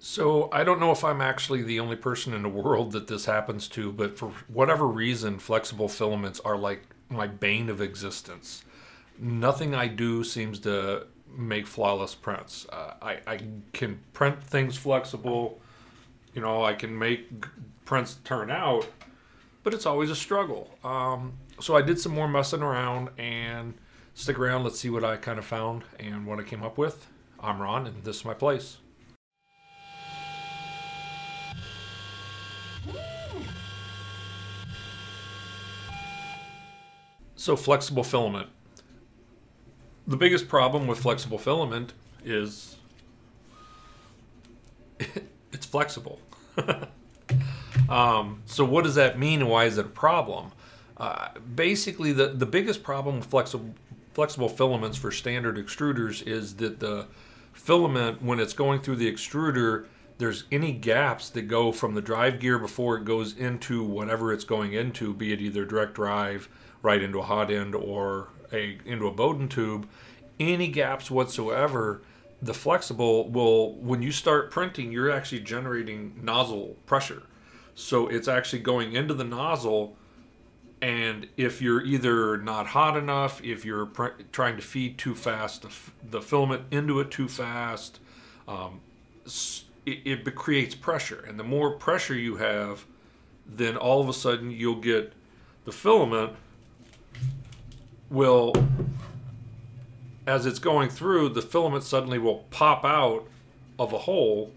So I don't know if I'm actually the only person in the world that this happens to, but for whatever reason, flexible filaments are like my bane of existence. Nothing I do seems to make flawless prints. I can print things flexible, you know, I can make prints turn out, but it's always a struggle. So I did some more messing around, and stick around, let's see what I kind of found and what I came up with. I'm Ron, and this is my place. So flexible filament. The biggest problem with flexible filament is it's flexible. So what does that mean, and why is it a problem? Basically, the biggest problem with flexible filaments for standard extruders is that the filament, when it's going through the extruder, there's any gaps that go from the drive gear before it goes into whatever it's going into, be it either direct drive, right into a hot end, or into a Bowden tube, any gaps whatsoever, the flexible will, when you start printing, you're actually generating nozzle pressure. So it's actually going into the nozzle, and if you're either not hot enough, if you're trying to feed too fast the filament into it too fast, it creates pressure. And the more pressure you have, then all of a sudden you'll get the filament will, as it's going through, the filament suddenly will pop out of a hole,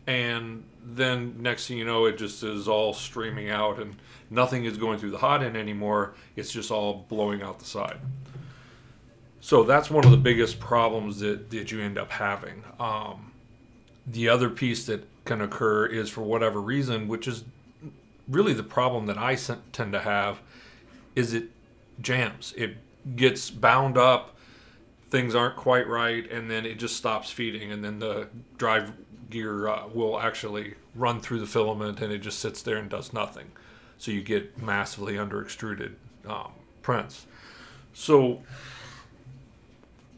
and then next thing you know, it just is all streaming out and nothing is going through the hot end anymore. It's just all blowing out the side. So that's one of the biggest problems that you end up having. The other piece that can occur is, for whatever reason, which is really the problem that I tend to have, is it jams. It gets bound up, things aren't quite right, and then it just stops feeding, and then the drive gear will actually run through the filament, and it just sits there and does nothing. So you get massively under extruded prints. So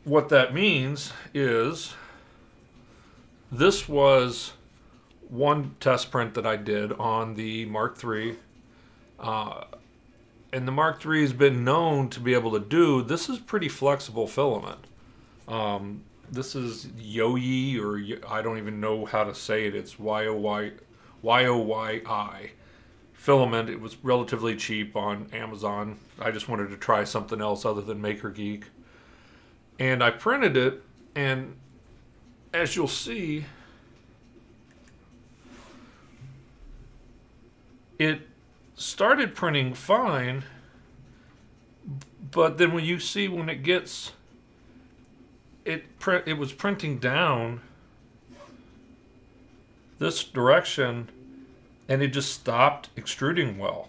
what that means is, this was one test print that I did on the Mark III. And the Mark III has been known to be able to do, this is pretty flexible filament. This is YoYi, or I don't even know how to say it. It's YoYi filament. It was relatively cheap on Amazon. I just wanted to try something else other than Maker Geek. And I printed it, and as you'll see, it started printing fine, but then when you see, when it gets, it was printing down this direction, and it just stopped extruding well.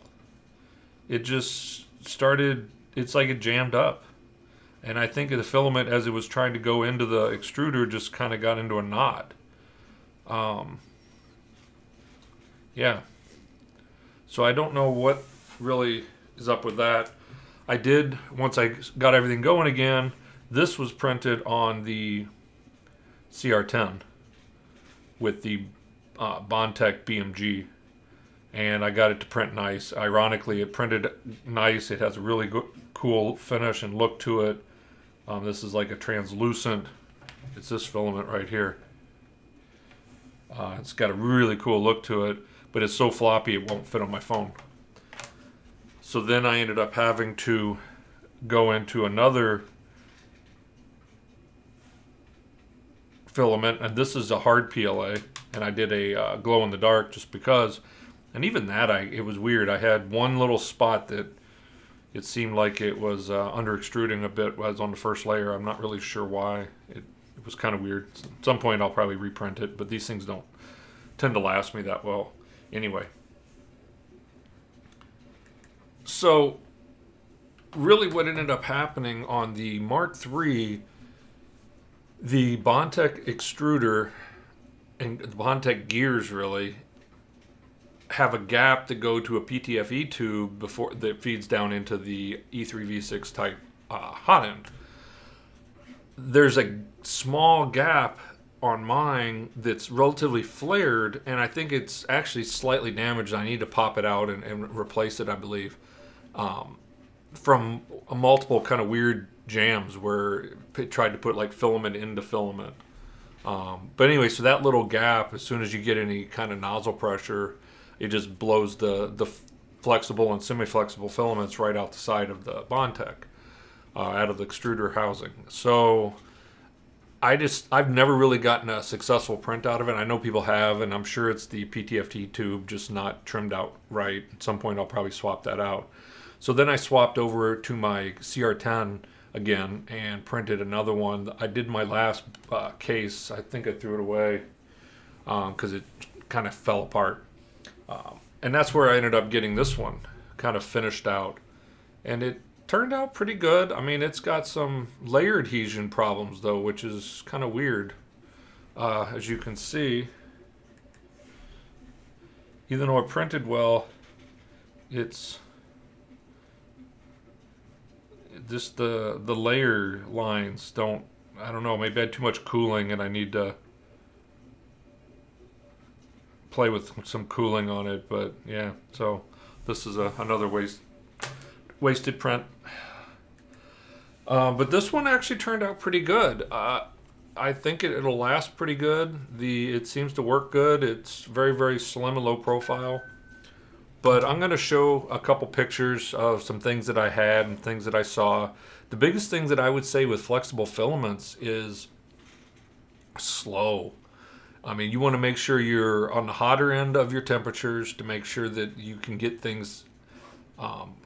It just started, it's like it jammed up. And I think the filament, as it was trying to go into the extruder, just kind of got into a knot. Yeah. So I don't know what really is up with that. I did, once I got everything going again, this was printed on the CR-10 with the BondTech BMG. And I got it to print nice. Ironically, it printed nice. It has a really good, cool finish and look to it. This is like a translucent, it's this filament right here. It's got a really cool look to it, but it's so floppy it won't fit on my phone. So then I ended up having to go into another filament, and this is a hard PLA, and I did a glow in the dark just because. And even that, it was weird. I had one little spot that it seemed like it was under extruding a bit as on the first layer. I'm not really sure why. It was kind of weird. At some point I'll probably reprint it, but these things don't tend to last me that well anyway. So really what ended up happening on the Mark III, the BondTech extruder and the BondTech gears really have a gap that go to a PTFE tube before that feeds down into the E3V6 type hot end. There's a small gap on mine that's relatively flared, and I think it's actually slightly damaged. I need to pop it out and replace it, I believe, from a multiple kind of weird jams where it tried to put like filament into filament. But anyway, so that little gap, as soon as you get any kind of nozzle pressure, it just blows the flexible and semi-flexible filaments right out the side of the BondTech, out of the extruder housing. So I've never really gotten a successful print out of it. I know people have, and I'm sure it's the PTFT tube just not trimmed out right. At some point I'll probably swap that out. So then I swapped over to my CR-10 again and printed another one. I did my last case. I think I threw it away because it kind of fell apart. And that's where I ended up getting this one kind of finished out. And it turned out pretty good. I mean, it's got some layer adhesion problems though, which is kind of weird. As you can see, even though it printed well, it's just the layer lines don't, I don't know, maybe I had too much cooling and I need to play with some cooling on it. But yeah, so this is another wasted print. But this one actually turned out pretty good. I think it'll last pretty good. It seems to work good. It's very, very slim and low profile. But I'm going to show a couple pictures of some things that I had and things that I saw. The biggest thing that I would say with flexible filaments is slow. I mean, you want to make sure you're on the hotter end of your temperatures to make sure that you can get things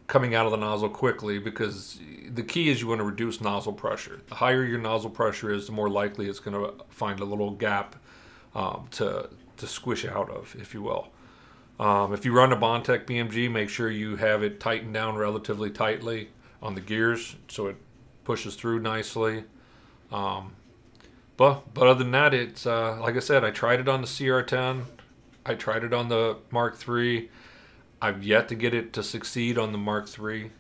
coming out of the nozzle quickly, because the key is you want to reduce nozzle pressure. The higher your nozzle pressure is, the more likely it's going to find a little gap to squish out of, if you will. If you run a BondTech BMG, make sure you have it tightened down relatively tightly on the gears so it pushes through nicely. But other than that, it's like I said, I tried it on the CR-10. I tried it on the Mark III. I've yet to get it to succeed on the Mark III.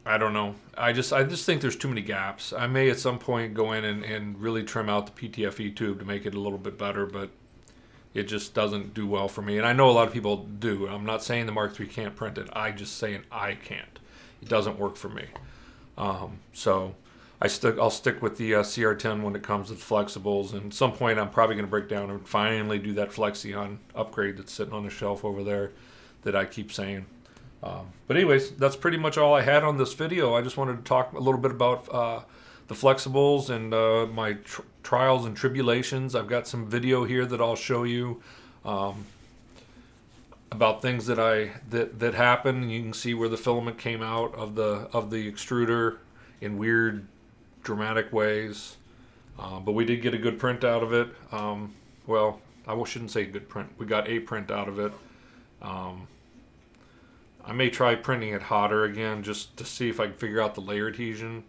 I don't know. I just think there's too many gaps. I may at some point go in and really trim out the PTFE tube to make it a little bit better, but it just doesn't do well for me. And I know a lot of people do. I'm not saying the Mark III can't print it. I'm just saying I can't. It doesn't work for me. So I'll stick with the CR-10 when it comes to flexibles. And at some point I'm probably going to break down and finally do that Flexion upgrade that's sitting on the shelf over there that I keep saying. But anyways, that's pretty much all I had on this video. I just wanted to talk a little bit about the flexibles and my trials and tribulations. I've got some video here that I'll show you about things that happened. You can see where the filament came out of the extruder in weird, dramatic ways. But we did get a good print out of it. Well, I shouldn't say good print. We got a print out of it. I may try printing it hotter again just to see if I can figure out the layer adhesion.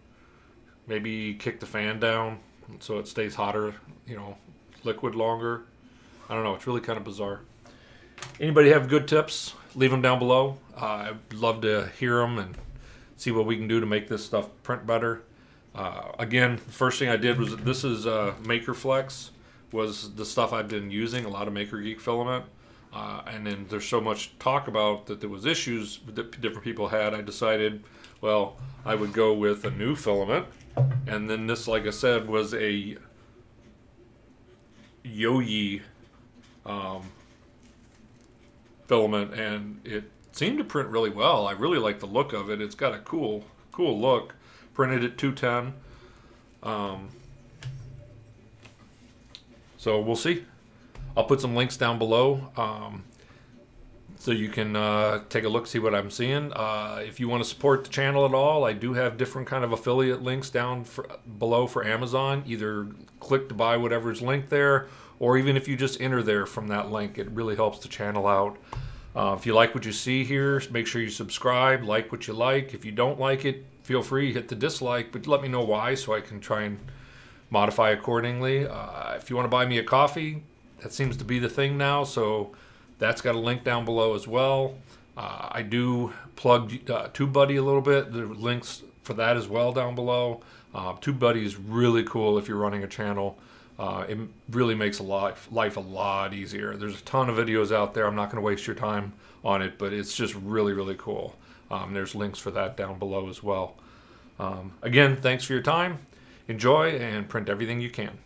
Maybe kick the fan down so it stays hotter, you know, liquid longer. I don't know. It's really kind of bizarre. Anybody have good tips? Leave them down below. I'd love to hear them and see what we can do to make this stuff print better. Again, the first thing I did was, this is MakerFlex, was the stuff I've been using, a lot of MakerGeek filament. And then there's so much talk about that there was issues that different people had. I decided, well, I would go with a new filament. And then this, like I said, was a YoYi filament, and it seemed to print really well. I really like the look of it. It's got a cool look. Printed at 210. So we'll see. I'll put some links down below so you can take a look, see what I'm seeing. If you want to support the channel at all, I do have different kind of affiliate links down below for Amazon. Either click to buy whatever's linked there, or even if you just enter there from that link, it really helps the channel out. If you like what you see here, make sure you subscribe, like what you like. If you don't like it, feel free, hit the dislike, but let me know why so I can try and modify accordingly. If you want to buy me a coffee, that seems to be the thing now, so that's got a link down below as well. I do plug TubeBuddy a little bit. There are links for that as well down below. TubeBuddy is really cool if you're running a channel. It really makes life a lot easier. There's a ton of videos out there. I'm not going to waste your time on it, but it's just really, really cool. There's links for that down below as well. Again, thanks for your time. Enjoy and print everything you can.